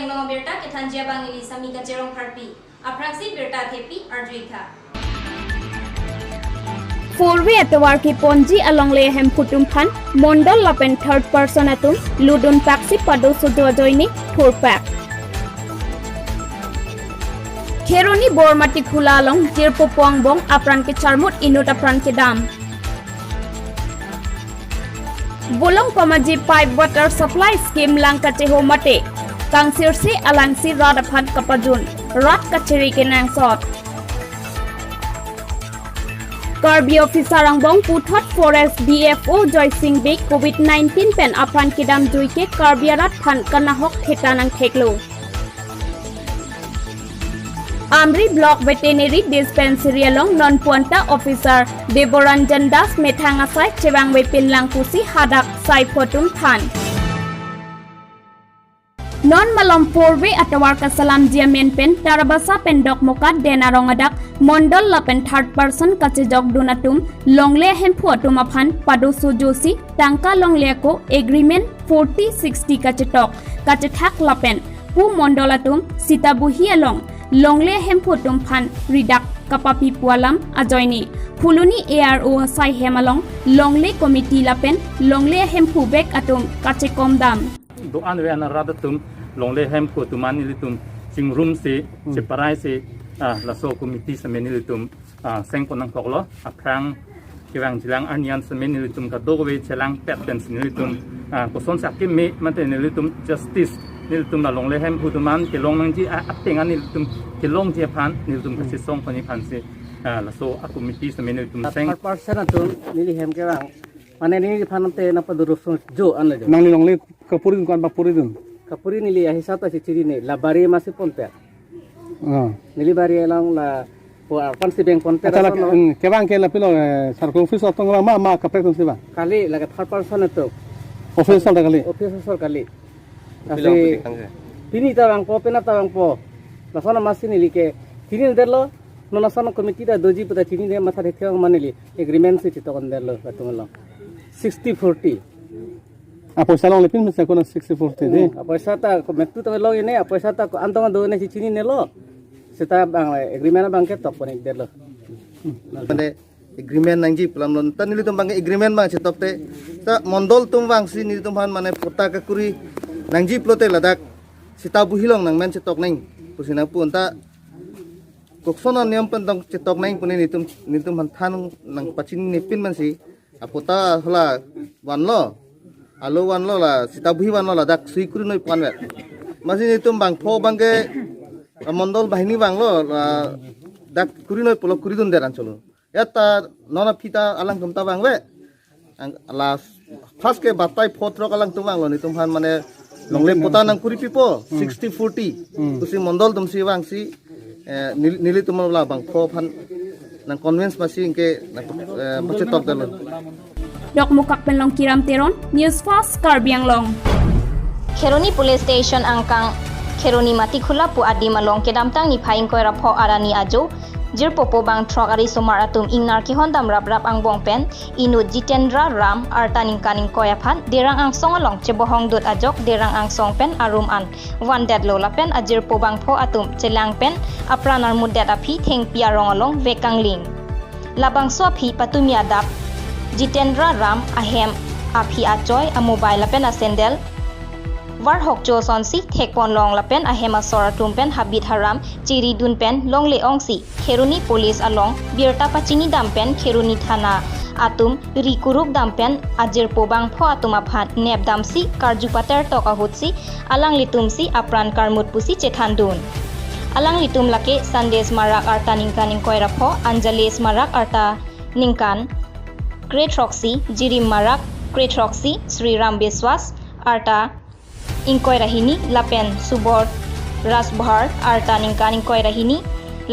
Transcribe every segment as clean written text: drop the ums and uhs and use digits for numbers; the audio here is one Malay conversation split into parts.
yang long berta ketan jabang ili sami ka jerong harpi apraksi berta thepi ardrika Forwe atawar ki ponji along le hem putum phan mondol lapen third person atum ludun paksi pado sudo joini thorpak Kheroni bormati khula along jirpo puang bong apran ke charmut inut apran ke dam Bolong pamaji pipe water supply scheme langka cheho mate kangsir se alangsi rad aphan kapajun rat kacheri ke nang sot Karbi officer ang bong puthot forest DFO Joy Singh Big COVID-19 pen apran kidam juike karbiarat phan kanahok thetanang theklo Amri Block Veterinary Dispensary along non-puanta officer Deboranjan Das Methangasai Chewang Wepin Langkusi Hadak Sai Potum Than Non-malom Forwe atawar kasalam jiamen pen tarabasa pen dok mokat denarongadak mondol lapen third person kache jok dunatum longle hempu atum aphan padu sujosi tangka longle ko agreement 40-60 kache tok kache thak lapen pu mondolatum sitabuhi along longle hempu tum phan ridak kapapi pualam ajoini fuluni ARO sai hemalong longle committee lapen longle hempu bek atum kache kom dam do an we an radatum longle hempu tumani litum sing room se separai se la so committee semeni litum sengko nang koklo aprang kiwang jilang anian semeni litum ka dogwe chelang pattern litum ko son sak me mate litum justice niltum na longle hem hutuman ke long nang ji atenga niltum ke long je phan niltum ka song pani phan se la so a committee se niltum seng person atum nili hem ke bang mane ni phan te na paduru jo an le nang ni longle kapurin kan bapurin kapuri nili ya hisata si ciri ni la bari masih ponpe nili bari lang la kon si beng ponpe la ke bang ke la pilo sarko office otong ma kapre tong siba kali la third person itu official kali Kasi pini tawang po, pina tawang po. Nasana masin nili ke tini derlo, no nasana committee da doji puta tini de matha rekhe manili agreement se chito kon derlo katungalo. 60-40. Paisa long lepin mesa kona 60-40 de. Paisa ta metu ta log ine, paisa ta antong do ne chini nelo. Seta bang agreement bang ke tok pon derlo. Pande agreement nangji plan lon tan nili tum bang agreement bang chitok te ta mondol tum bang si nili tum han mane pota ka kuri nangji plote ladak sita buhilong nang men cetok neng pusina pun ta koksona niam pentong cetok neng pun nitum han than nang pacin nipin man si apota hla wanlo alo wanlo la sita buhi wanlo ladak sui kuri noi pan wet masi nitum bang pho bangge mondol bahini banglo dak kuri noi polo kuri dun deran cholo yata nona pita alang tumta bang we la first ke batai photro alang tumang lo nitum han mane longle pota nang kuri pipo 60-40 tusi mondol tum si wang si nili tum la bang pho phan nang convince masi ke bache top dalo dok mukak penlong kiram teron news fast karbiang long Kheroni police station angkang Kheroni mati khula pu adi malong kedam tang ni phaing koi rapho arani ajo jir popo bang trok ari somar atum ingnar ki hondam rap ang bong pen inu Jitendra Ram artaning kaning koya phan derang ang song along chebohong dot ajok derang ang song pen arum an one dead lola pen ajir po bang pho atum chelang pen apranar muddat aphi theng pia rong along vekang ling labang so phi patumia dak Jitendra Ram ahem aphi achoy a mobile pen a sendel War hokjo sonsi thekpon long lapen ahema soratum pen habit haram chiri dun pen long le ongsi Kheroni police along birta pachini dampen Kheroni thana atum rikuruk dampen ajir pobang pho atum aphan nep damsi karjupater toka hutsi alang litumsi apran karmut pusi chethandun alang litum lake sandes marak arta ningkaning koira pho anjales marak arta ningkan great roxy jirim marak great roxy Sri Ram Biswas arta ingkoy rahini lapen subor rasbhar arta ningkan ingkoy rahini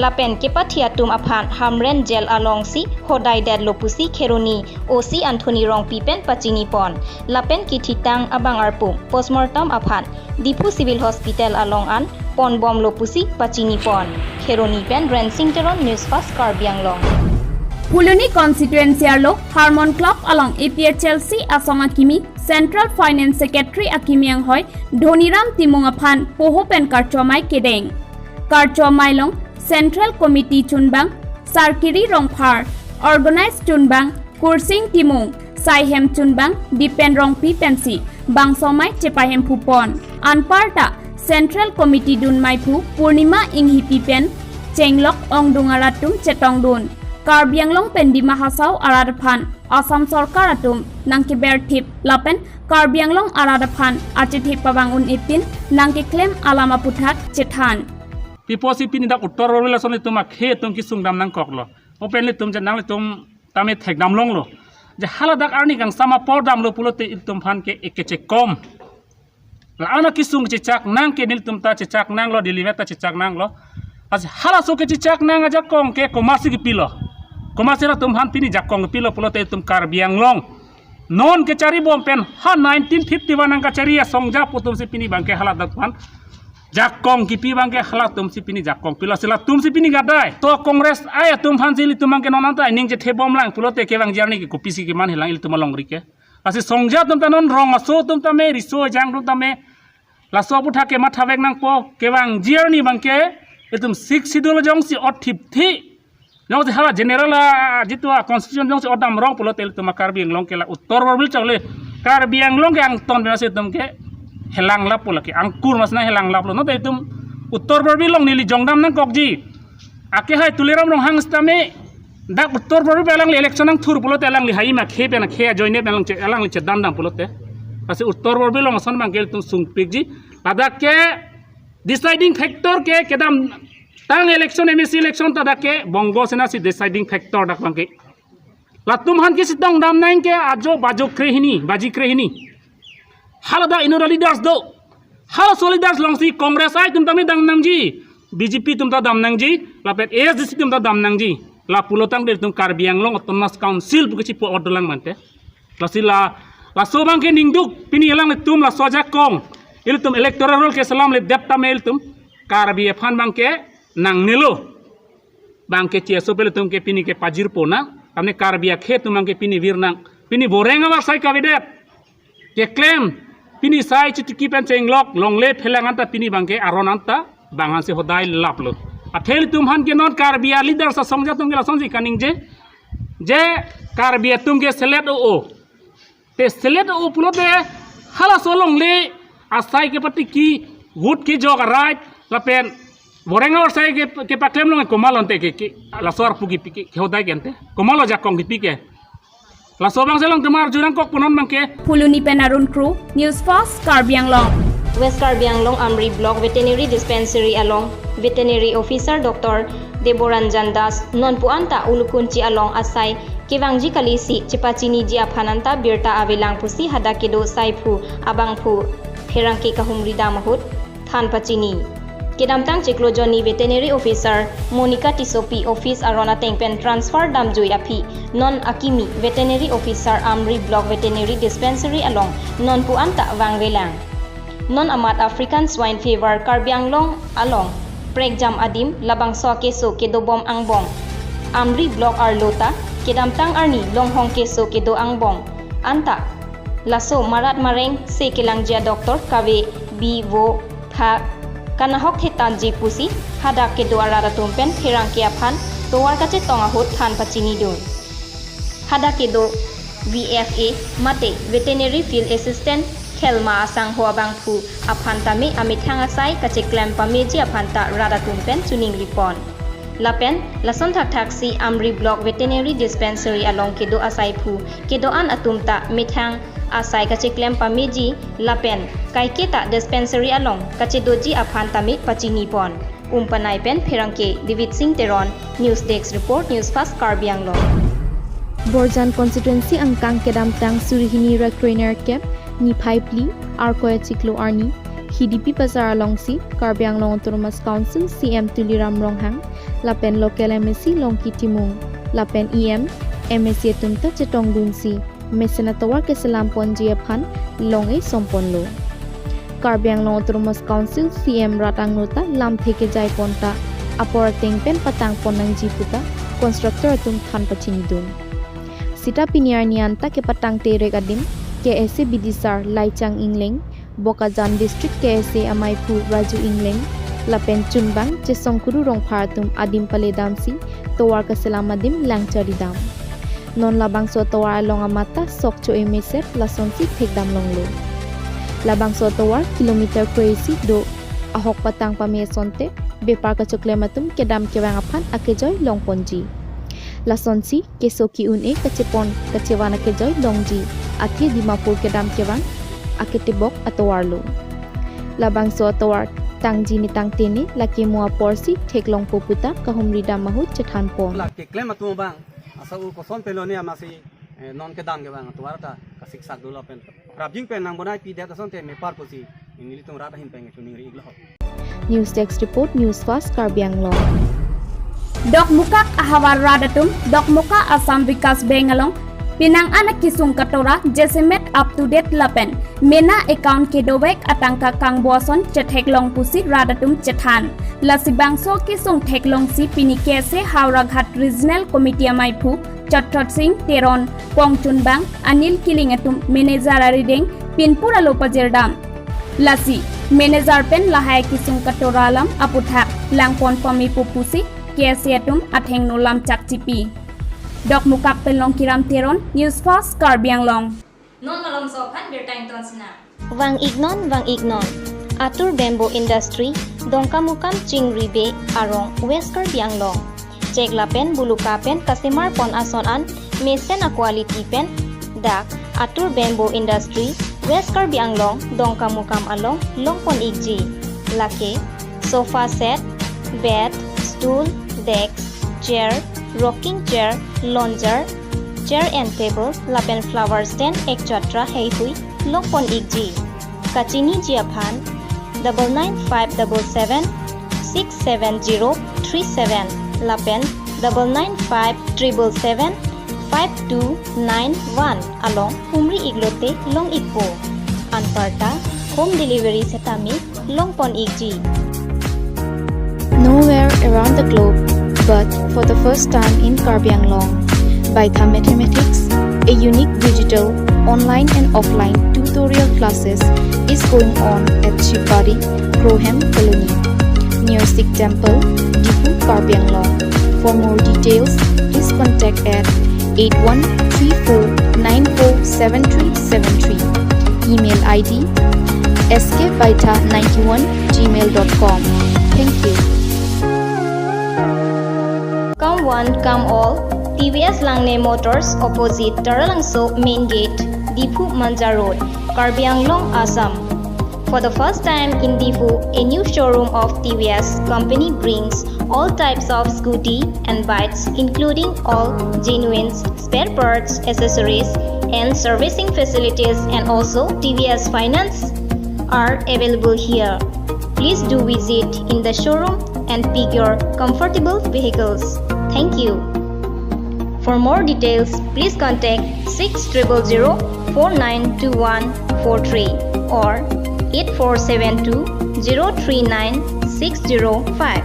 lapen kepathiatum aphan hamren gel alongsi hodai dad lopusi Kheroni osi Anthony rong pipen pachini pon lapen kithitang abang arpum postmortem aphan Dipu civil hospital along an pon bom lopusi pachini pon Kheroni pen rensing teron news fast karbiang long Puluni constituency arlo Harmon Club along APR Chelsea asonga kimi Central Finance Secretary Akimiang Hoi Dhoniram Timung Aphan Poho Pen Karchomai Kedeng Karchomai Long Central Committee Chunbang Sarkiri Rongphar Organized Chunbang Kursing Timung Saihem Chunbang Dipen Rongpi Pensi Bangsomai Chepahem Phupon Anparta Central Committee Dun Maipu Purnima Inghipi Pen Chenglok Ongdungaratum Chetongdun Karbianglong Pendi Mahasau Aradaphan Assam Sarkar Atum Nangki Bertip Lapen Karbianglong Aradaphan Achithip Pabangun Ipin Nangki Claim Alama Puthat Chethan Piposi pini dak uttor rela sone tuma khe tum ki sungdam nang koklo openly tum je nang tum tame thek dam long lo je hala dak arni kang sama por dam lo pulote tum phan ke ekeche kom la ana ki sung che chak nang ke nil tum ta che chak nang lo deliver ta che chak nang lo as hala so ke che chak nang aja kong ke komasi ki pilo komasi la tum han pini jak kong pilo pulote tum Karbiang long non ke cari bom pen ha 1951 nang ka cari ya songja putum se pini bangke hala dak phan jakong kipi bangke halat tum si pini jakong pila sila tum si pini gadai to kongres ay tum hansili tum bangke nonanta ning je thebom lang pulote ke bang jarni ki kopisi ki man hilang il tum long rike asi songja tum tanon rong aso tum tame riso jang tum tame la so putha ke matha bek nang po ke bang jarni bangke itum sik sidul jong si othip thi jong si hala general jitu constitution jong si odam rong pulote il tum Karbiang long ke la uttor borbil chawle Karbiang long ke ang ton benase tum ke helang lap pula ke angkur masna helang lap lo no itum uttor borbi long nili jongdam nang kokji ake hai tuliram rong hang stame dak uttor borbi belang li election nang thur pulote elang li hai ma khe pe na khe joine belang che elang li che dam dam pulote ase uttor borbi long son bang gel tum sung pikji adak ke deciding factor ke kedam tang election MSC election ta dak ke bongo sena si deciding factor dak bang ke latum han ke sidong dam nang ke ajo bajo krehini baji krehini halada inora leaders do hala solidars long si congress ai tum tami dang nangji BJP tum ta dam nangji la pet ASDC tum ta dam nangji la pulotang de tum Karbiang long autonomous council buki po ordolang mante la sila la sobang ke ningduk pini elang tum la soja kong il tum electoral roll ke salam le depta mail tum Karbi fan bangke nang nelo bangke cie so pele tum ke pini ke pajir pona tamne Karbia khe tum bangke pini virnang pini borenga wa sai kabinet ke claim pini sai chitiki pen chenglok longle phelanganta pini bangke aronanta bangan se hodai laplo athel tum han ke non Karbia leader sa songja tum gela sonji kaning je Karbia tum ke select o te select o pulote hala so longle asai ke pati ki wood ki jog right la pen borenga or sai ke pa claim long komalon te ke la sor pugi piki hodai kente komalo jakong pike la sobang selong temar jurang kok punon bangke Puluni Penarun Crew News Fast Karbiang Long West Karbiang Long Amri Block Veterinary Dispensary along Veterinary Officer Dr. Deboranjan Das non puanta ulukunci along asai kewangji kalisi cepacini ji aphananta birta avelang pusi hadakedo saipu abangpu pherangke kahumri damahut than pacini Kedamtang Ciklojoni Veterinary Officer Monica Tisopi Office Arona Tengpen Transfer Damjui Api Non Akimi Veterinary Officer Amri Block Veterinary Dispensary along Non Puanta Wangwelang Non Amat African Swine Fever Karbiang Long along Pregjam Adim Labang So Keso Kedobom Angbong Amri Block Arlota Kedamtang Arni Longhong Keso Kedo Angbong Anta Laso Marat Mareng Sekelangjia Doctor Kave Bivo Pha Kanahok Hetanji Pusi Hadak ke doara tumpen Hirang ke aphan Towar kace tonga hot than pacini dun Hadak ke do VFA Mate Veterinary Field Assistant Khelma Asang Hoa Bang Phu aphan tami amit hangasai kace claim pameji aphanta rada tumpen tuning ripon Lapen lason thak taxi Amri Block Veterinary Dispensary along ke do asai phu ke do an atumta mithang asai kace claim pameji lapen kaiketa dispensary along kace doji aphan tamit pachini pon umpanai pen pherangke David Singh Teron News Desk Report News Fast Karbiang Long Borjan constituency angkang kedamtang surihini rectrainer cap ni pipli arkoya chiklo arni HDP pasar alongsi Karbiang Long Autonomous Council CM Tuliram Ronghang lapen local MSC Longki Timung lapen EM MSC tumta chetong dunsi Mesena tawar ke selam ponji aphan longe somponlo Karbiang Long Autonomous Council CM Ratang Nota lam theke jai ponta apor tengpen patang ponang jiputa constructor tum than pachini dun sita piniar nianta ke patang tere gadim KSA Bidisar Laichang Ingleng, Bokazam District KSA Amaipu Raju Ingleng, Lapen Chunbang Chesongkuru Rongpharatum Adim Paledamsi, Towar Kaselamaddim Langcharidam. Non labangso towar along amata sokcho emeset lasonsi thekdam longlo. Labangso towar kilometer crazy do ahok patang pamesonte bepar kachoklematum kedam kewangapan akejoy longponji. Lasonsi kesoki une kachepon kacewana kejoy longji ati Dimapur kedam kewang aketebok atowarlo. Labangso towar tangji ni tangtene laki mua porsi theklong poputa kahumri damahu chethanpon. Laki klem atu bang asa u koson pelonia masih non kedam ke bang tuara ta kasik sak dulu pen rabjing pen nang bonai pi data sonte me par posi ini tum rata hin peng chuni ri iglo. News Desk Report News Fast Karbi Anglong. Dok Mukak Ahawar Radatum, Dok Muka Assam Vikas Bengalong, Pinang anak kisung katora Jesemet up to date lapen. Mena account kedowek atangka kang boson cetheklong pusi Radatum cethan. Lasibangso kisung theklong si pinikese Hauraghat Regional Committee Amaipu, Chatot Singh Teron, Pongchunbang, Anil Kilingatum, Manager Arideng, Pinpura Lopajerdam. Lasi, Manager Pen Lahai kisung katoralam aputhak, Langpon Pamipu pusi, Kesiatum Atheng Nolam Chakchipi. Dok Mukak Pelong Kiram Teron, News Fast Karbi Anglong. Non malong sopan bertime tonsna. Wang ignon. Atur Bamboo Industry, Dongka Mukam Chingri Bay, Arong, West Karbi Anglong. Cegla pen, buluka pen, kasimar pon asonan, mesen a quality pen, dak, Atur Bamboo Industry, West Karbi Anglong, Dongka Mukam Along, Longpon Igji. Lake, sofa set, bed, stool, decks, chair, rocking chair, lounger, chair and table, lapen flower stand, etc. Heihui, Longpon Igji. Kachini Jiaphan, 99577 67037, Lapen 99577 5291 along Humri Iglote, Long Ipo. Anparta, home delivery setami, Longpon Igji. Nowhere around the globe, but for the first time in Karbi Anglong, Baitha Mathematics, a unique digital, online and offline tutorial classes is going on at Shipari, Groham Colony, near Sikh Temple, Dipu, Karbi Anglong. For more details, please contact at 8134947373. Email ID skbaitha91@gmail.com. Thank you. Come one, come all. TVS Langne Motors opposite Taralangso Main Gate, Difu Manja Road, Karbi Anglong, Assam. For the first time in Difu, a new showroom of TVS company brings all types of scooty and bikes, including all genuine spare parts, accessories, and servicing facilities, and also TVS Finance are available here. Please do visit in the showroom and pick your comfortable vehicles. Thank you. For more details, please contact 6000492143 or 8472039605.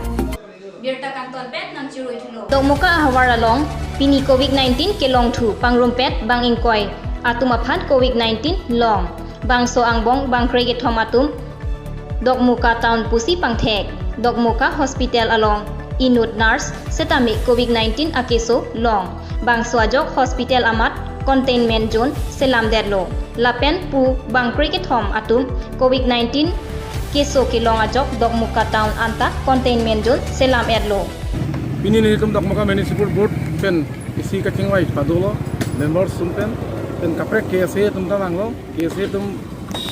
Dokmuka Ahawar Along, Pini COVID-19 ke long thu, Pangrumpet, Bang Ingkoy, Atumaphan COVID-19 long, Bangso Angbong, Bang Krege Thomatum, Dokmuka Town Pusi Pangthek, Dokmuka Hospital Along, Inut Nurse, Setami COVID-19 Akeso long, Bangso Ajok Hospital Amat, Containment Zone, Selam Derlo, Lapen Pu, Bang Krege Thom Atum, COVID-19 Keso Kilong Ajok, Dokmuka Town Anta, Containment Zone, Selam Erlo. Pini ni tum Dokmuka Municipal Board pen isi kachingwai padulo members pen kaprek KSA tum tamanglo KSA tum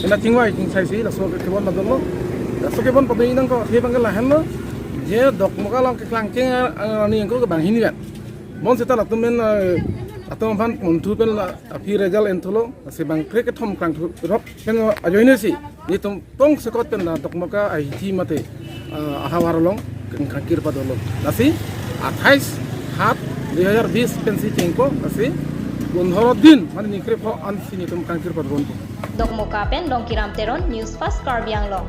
ena chingwai chingsai si laso kebon padulo laso kebon padui nang ko he bangal lahenlo je Dokmuka long klang ching ni ko bang hini gat bon seta la tum men atom fan untu pen api result entulo se bang krek thom klang rop pen ajoine si ni tum tong sekot pen Dokmuka ai ti mate ahawar long kangkir padulo nasi 28/7/2020 pensi cengko asi 15 din mani nikre pho ansini tum kangkir padron Dokmuka pen Longkiram Teron News Fast Karbi Anglong.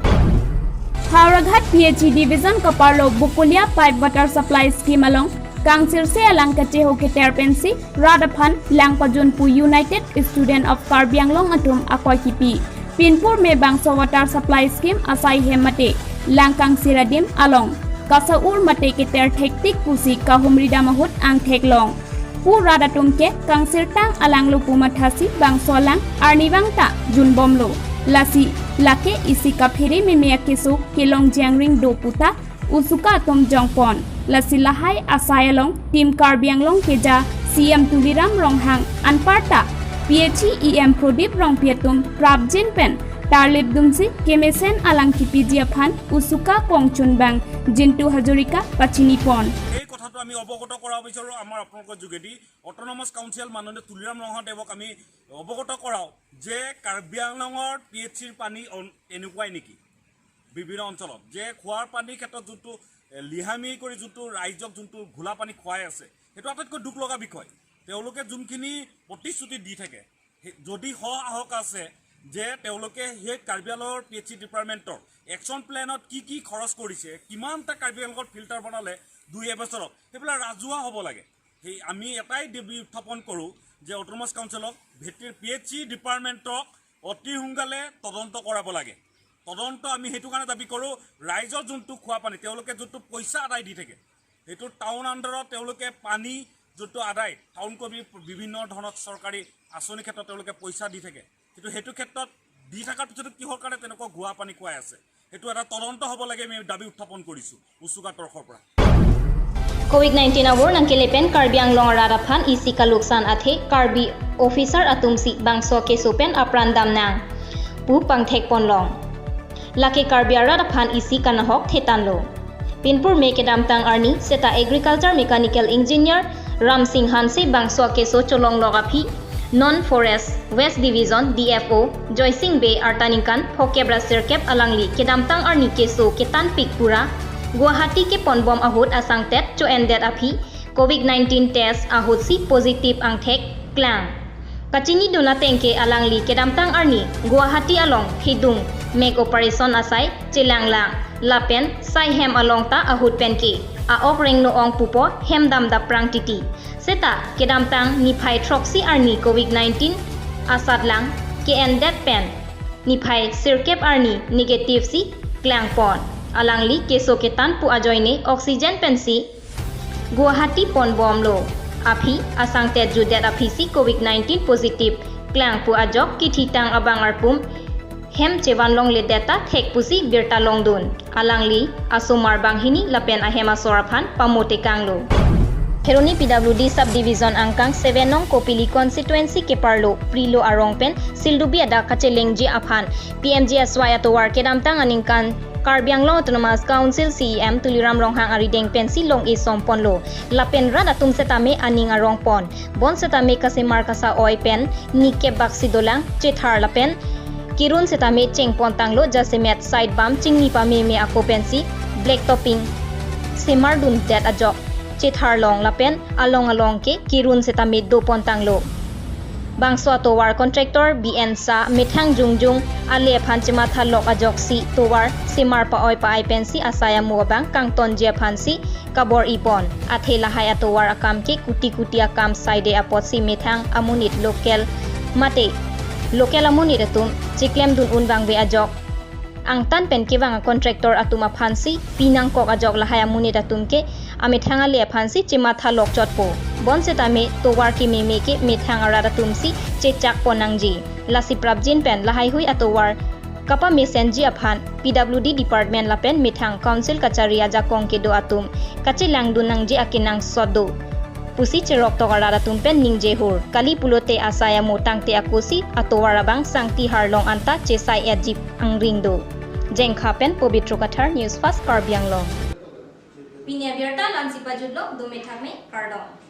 Hauraghat PHE Division Kaparlo Bukulia Pipe Water Supply Scheme along Kangsir se alang kache ho ke terpensi Radaphan Langpajunpu United Student of Karbi Anglong atum akoi kipi. Pinpur me bangso water supply scheme asai hemate Langkang siradim along. Kasaur mate ke ter thektik pusi kahumrida mahut ang theklong. Pu Radatum ke Kangsir tang alang lupu mathasi bangso lang arnibangta junbomlo. Lasi lake isi kaphiri me me kesu kelong jangring do puta usuka tom jongpon. Lasi lahai asayalong tim Karbi Anglong keja CM Tuliram Ronghang Anparta PHE EM Prodip Rong Pietum Prabjin Pen Tarlip Dumsi Kemesen Alang Kipidia Phan Usuka Pongchun Bang Jintu Hajorika Pachini Pon এই কথাটো আমি অবগত কৰা বিচাৰো আমাৰ আপোনালোকৰ যোগেদি autonomous council মাননীয় তুলিৰাম ৰংহাদেৱক আমি অবগত কৰাও যে কাৰ্বি আংলঙৰ পিএইচচিৰ পানী এনেকুৱাই নেকি বিভিন্ন অঞ্চলত যে খোৱাৰ পানীৰ ক্ষেত্ৰত যোনটো লিহামি কৰি যোনটো ৰাইজক যোনটো ঘোলা পানী খুৱাই আছে সেইটো আটাইতকৈ দুখ লগা বিষয় তেওঁলোকে যোনখিনি প্ৰতিশ্ৰুতি দি থাকে যদি সাহস আছে যে তেওঁলোকে সেই কাৰ্বি আংলঙৰ পিএইচচি ডিপাৰ্টমেণ্টৰ একশ্যন প্লেনত কি খৰচ কৰিছে কিমানটা কাৰ্বি আংলঙত ফিল্টাৰ বনালে 2 এবছৰত সেইবিলাক ৰাজহুৱা হ'ব লাগে সেই আমি এটাই দাবী উত্থাপন কৰোঁ যে অটোনমাস কাউন্সিলক ভেটিৰ পিএইচচি ডিপাৰ্টমেণ্টক অতি সোনকালে তদন্ত কৰাব লাগে তদন্ত আমি সেইটো কাৰণে দাবী কৰোঁ ৰাইজৰ যোনটো খোৱা পানী তেওঁলোকে যোনটো পইচা আদায় দি থাকে সেইটো টাউন আণ্ডাৰত তেওঁলোকে পানী যোনটো আদায় টাউন কবি বিভিন্ন ধৰণৰ চৰকাৰী আঁচনি ক্ষেত্ৰত তেওঁলোকে পইচা দি থাকে কিন্তু সেইটো ক্ষেত্ৰত দি থকাৰ পিছতো কিহৰ কাৰণে তেনেকুৱা ঘোৱা পানী খুৱাই আছে সেইটো এটা তদন্ত হ'ব লাগে আমি দাবী উত্থাপন কৰিছোঁ উচ্চকা তৰফৰ পৰা COVID-19 awor nang kelepen Karbi Anglong Radaphan isi kaluksan athe Karbi officer atumsi bangso kesopen aprandam nang pu pangthek ponlong lake Karbi Radaphan isi kanahok thetanlo Pinpur me kedam tang arni seta agriculture mechanical engineer Ram Singh Hanse bangso keso cholong logapi non forest west division DFO Joysing Bay artanikan phokebra sirkep alangli kedam tang arni keso ketan pikpura Guwahati ke ponbom ahut asang tet cho endet api COVID-19 test ahut si positif ang thek klang. Kachini duna tengke alang li kedamtang arni Guwahati along hidung make operation asai chilanglang lapen sai hem along ta ahut penke a ok reng no ong pupo hem dam da prang titi. Seta kedamtang ni phai troxy arni COVID-19 asad lang ke endet pen ni phai sirkep arni negative si klang pon. Alangli keso ketan pu ajoine oxygen pensi Guwahati pon bomlo api asang tet judet apisi COVID-19 positive klang pu ajok kititang abang arpum hem chewanlong le data thek pusi birta longdun alangli asomar banghini lapen ahema soraphan pamote kanglo Kheroni PWD subdivision angkang 7 nong Kopili constituency ke parlo prilo arongpen sildubi ada kachelengji aphan PMGSY atowar kedamtang aningkan Karbi Anglong Autonomous Council CEM Tuliram Ronghang Arideng Pensi Long e Somponlo Lapen Rada Tum Setame Aning Arongpon Bon Setame Kase Markasa Oi Pen Nike Baksi Dolang Chethar Lapen Kirun Setame Chengpon Tanglo Jasemet Side Bam Chingni Pa Meme Ako Pensi Black Topping Semardun Det Ajok Chethar Long Lapen Along ke Kirun Setame Dopon Tanglo Bangso towar contractor BN sa mithang jungjung ale phanchima thalok ajoksi towar simar pa oi pa ai pensi asaya muabang kangton je phansi kabor ipon athela haya towar akam ke kuti akam side aposi mithang amunit local amunit atum chiklem dun unwang be ajok angtan pen ke wanga contractor atuma phansi pinang kok ajok lahaya munit atum ke amithanga le phansi chima thalok chotpo bon setame towar ki meme ke mithang arada tumsi chechak ponangji lasi prabjin pen lahai hui atowar kapa mesenji aphan PWD department lapen mithang council kacharia jakong ke do atum kachilang dunangji akinang sodo pusi cherok to arada tumpen ningje hur kali pulote asaya motangte akosi atowar abang sangti harlong anta chesai edjip angringdo jengkhapen pobitro kathar news fast Karbi Anglong Pinya Berta Lansi Pajudlo Dumetame Kardong